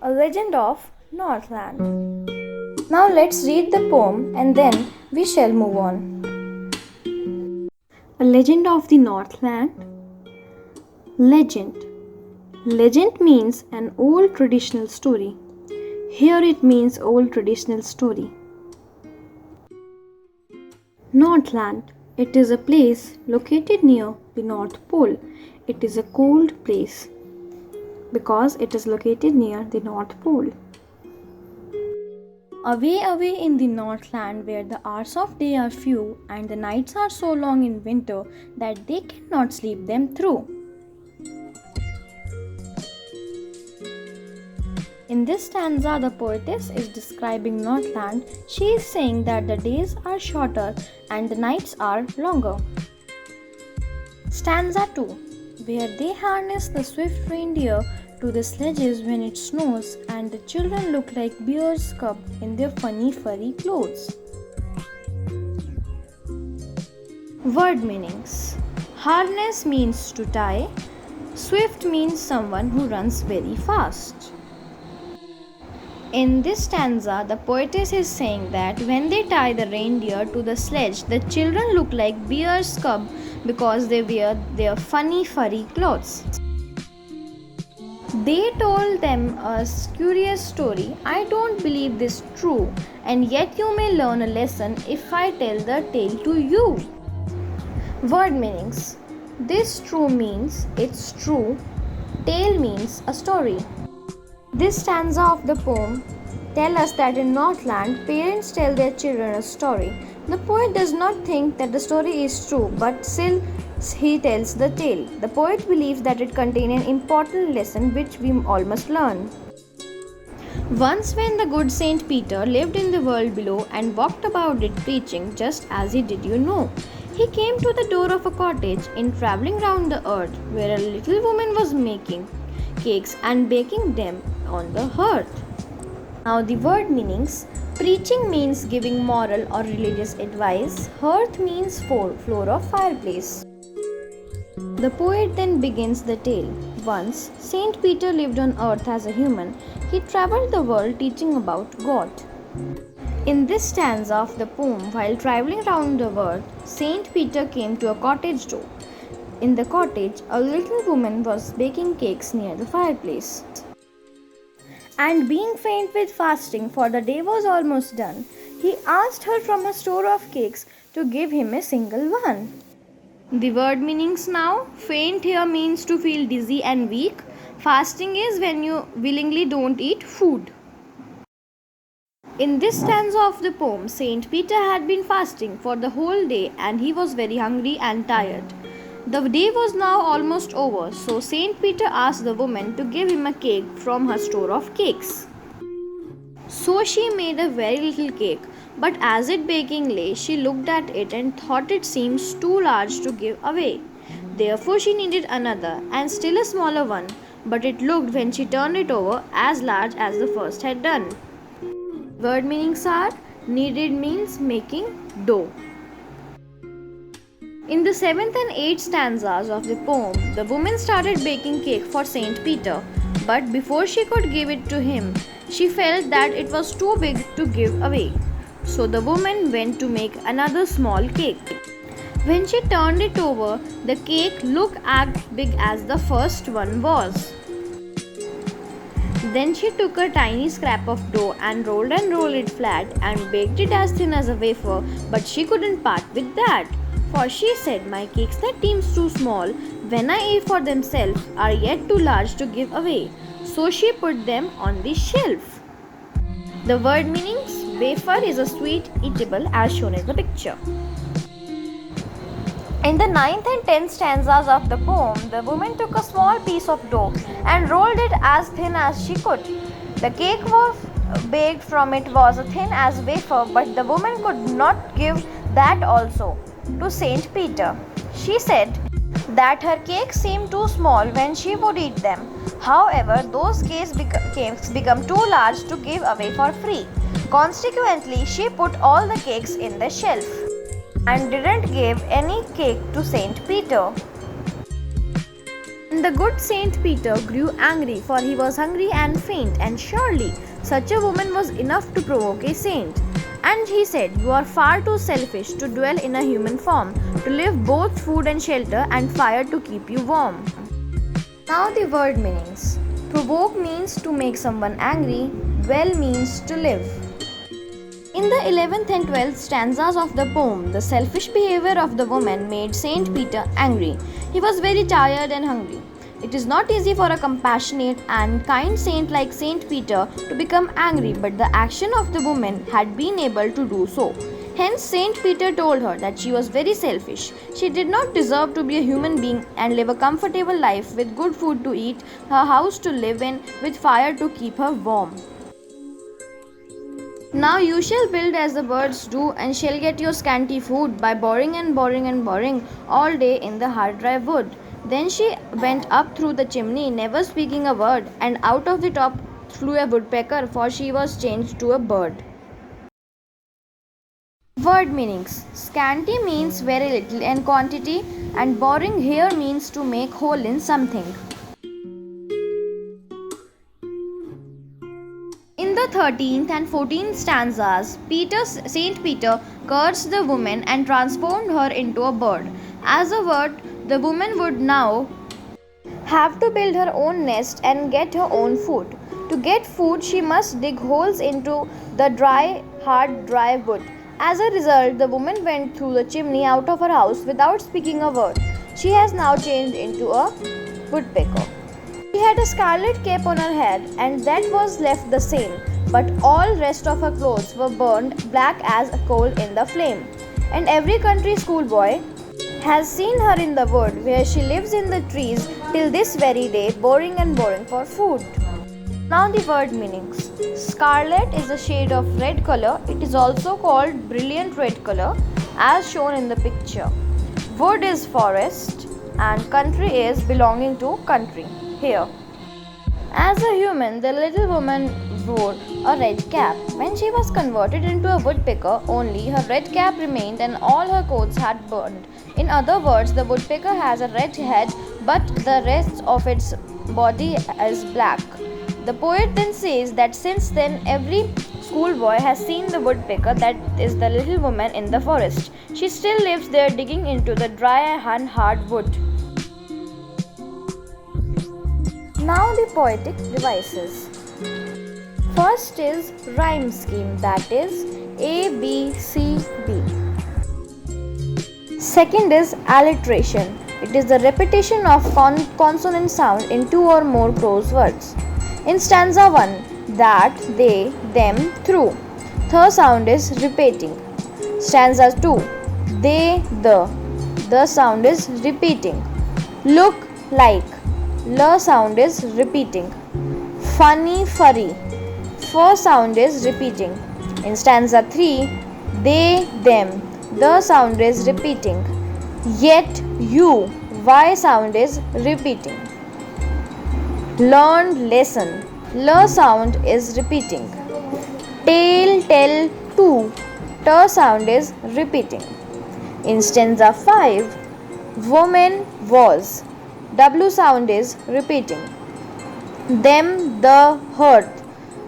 A Legend of Northland. Now let's read the poem and then we shall move on. A Legend of the Northland. Legend. Legend means an old traditional story. Here it means old traditional story. Northland. It is a place located near the North Pole. It is a cold place because it is located near the North Pole. Away, away in the Northland, where the hours of day are few and the nights are so long in winter that they cannot sleep them through. In this stanza, the poetess is describing Northland. She is saying that the days are shorter and the nights are longer. Stanza 2. Where they harness the swift reindeer to the sledges when it snows, and the children look like bears cub in their funny furry clothes. Word meanings. Harness means to tie. Swift means someone who runs very fast. In this stanza, the poetess is saying that when they tie the reindeer to the sledge, the children look like bear's cub because they wear their funny furry clothes. They told them a curious story. I don't believe this true, and yet you may learn a lesson if I tell the tale to you. Word meanings. This true means it's true. Tale means a story. This stanza of the poem tells us that in Northland, parents tell their children a story. The poet does not think that the story is true, but still he tells the tale. The poet believes that it contains an important lesson which we all must learn. Once, when the good Saint Peter lived in the world below and walked about it preaching, just as he did, he came to the door of a cottage in traveling round the earth, where a little woman was making cakes and baking them on the hearth. Now the word meanings. Preaching means giving moral or religious advice. Hearth means floor of fireplace. The poet then begins the tale. Once, Saint Peter lived on earth as a human. He traveled the world teaching about God. In this stanza of the poem, while traveling around the world, Saint Peter came to a cottage door. In the cottage, a little woman was baking cakes near the fireplace. And being faint with fasting, for the day was almost done, he asked her from a store of cakes to give him a single one. The word meanings now. Faint here means to feel dizzy and weak. Fasting is when you willingly don't eat food. In this stanza of the poem, Saint Peter had been fasting for the whole day and he was very hungry and tired. The day was now almost over, so Saint Peter asked the woman to give him a cake from her store of cakes. So she made a very little cake, but as it baking lay, she looked at it and thought it seems too large to give away. Therefore she needed another and still a smaller one, but it looked when she turned it over as large as the first had done. Word meanings are. Kneaded means making dough. In the 7th and 8th stanzas of the poem, the woman started baking cake for Saint Peter, but before she could give it to him, she felt that it was too big to give away. So the woman went to make another small cake. When she turned it over, the cake looked as big as the first one was. Then she took a tiny scrap of dough and rolled it flat and baked it as thin as a wafer, but she couldn't part with that. For she said, my cakes that seems too small when I eat for themselves are yet too large to give away. So she put them on the shelf. The word meanings. Wafer is a sweet eatable as shown in the picture. In the 9th and 10th stanzas of the poem, the woman took a small piece of dough and rolled it as thin as she could. The cake was baked from it was thin as wafer, but the woman could not give that also to Saint Peter. She said that her cakes seemed too small when she would eat them. However, those cakes become too large to give away for free. Consequently, she put all the cakes in the shelf and didn't give any cake to Saint Peter. And the good Saint Peter grew angry, for he was hungry and faint, and surely such a woman was enough to provoke a saint. And he said, "You are far too selfish to dwell in a human form, to live both food and shelter and fire to keep you warm." Now the word meanings. Provoke means to make someone angry, dwell means to live. In the 11th and 12th stanzas of the poem, the selfish behavior of the woman made Saint Peter angry. He was very tired and hungry. It is not easy for a compassionate and kind saint like Saint Peter to become angry, but the action of the woman had been able to do so. Hence, Saint Peter told her that she was very selfish. She did not deserve to be a human being and live a comfortable life with good food to eat, a house to live in, with fire to keep her warm. Now you shall build as the birds do, and shall get your scanty food by boring and boring and boring all day in the hard dry wood. Then she went up through the chimney, never speaking a word, and out of the top flew a woodpecker, for she was changed to a bird. Word meanings. Scanty means very little in quantity, and boring here means to make hole in something. In the 13th and 14th stanzas, Saint Peter cursed the woman and transformed her into a bird. As a bird, the woman would now have to build her own nest and get her own food. To get food, she must dig holes into the dry wood. As a result, the woman went through the chimney out of her house without speaking a word. She has now changed into a woodpecker. She had a scarlet cape on her head, and that was left the same, but all rest of her clothes were burned black as a coal in the flame. And every country schoolboy has seen her in the wood, where she lives in the trees till this very day, boring and boring for food. Now the word meanings. Scarlet is a shade of red color. It is also called brilliant red color, as shown in the picture. Wood is forest, and country is belonging to country. Here. As a human, the little woman wore a red cap. When she was converted into a woodpecker, only her red cap remained and all her coats had burned. In other words, the woodpecker has a red head, but the rest of its body is black. The poet then says that since then every schoolboy has seen the woodpecker, that is the little woman in the forest. She still lives there digging into the dry and hard wood. Now the poetic devices. First is rhyme scheme, that is A, B, C, D. Second is alliteration. It is the repetition of consonant sound in two or more prose words. In stanza 1, that, they, them, through. The sound is repeating. Stanza 2, they, the sound is repeating. Look like. L sound is repeating. Funny, furry. F sound is repeating. In stanza 3, they, them. The sound is repeating. Yet, you. Y sound is repeating. Learned, lesson. L sound is repeating. Tale, tell, to. T sound is repeating. In stanza 5, woman, was. W sound is repeating. Them, the, hurt.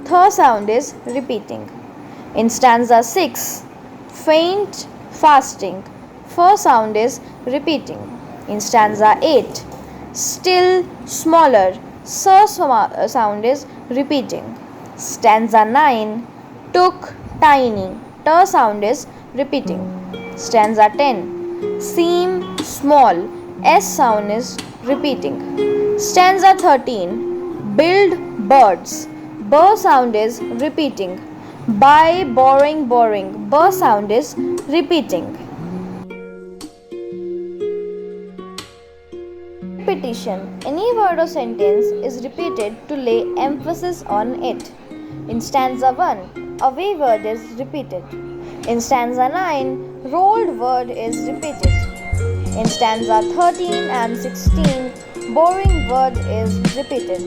Th sound is repeating. In stanza 6, faint, fasting. F sound is repeating. In stanza 8, still, smaller. S sound is repeating. Stanza 9, took, tiny. T sound is repeating. Stanza 10, seem, small. S sound is repeating. Stanza 13, build, birds. B sound is repeating. By, boring, boring. B sound is repeating. Repetition. Any word or sentence is repeated to lay emphasis on it. In stanza 1, away word is repeated. In stanza 9, rolled word is repeated. In stanza 13 and 16, boring word is repeated.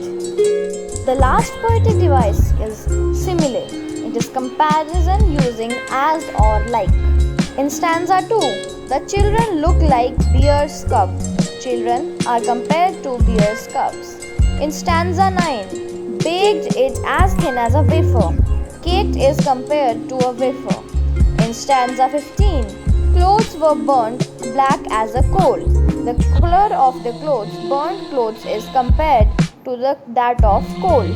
The last poetic device is simile. It is comparison using as or like. In stanza 2, the children look like bear's cub. children are compared to bear's cubs. In stanza 9, baked it as thin as a wafer. Caked is compared to a wafer. In stanza 15, clothes were burnt black as a coal. The color of the clothes, burnt clothes, is compared to that of coal.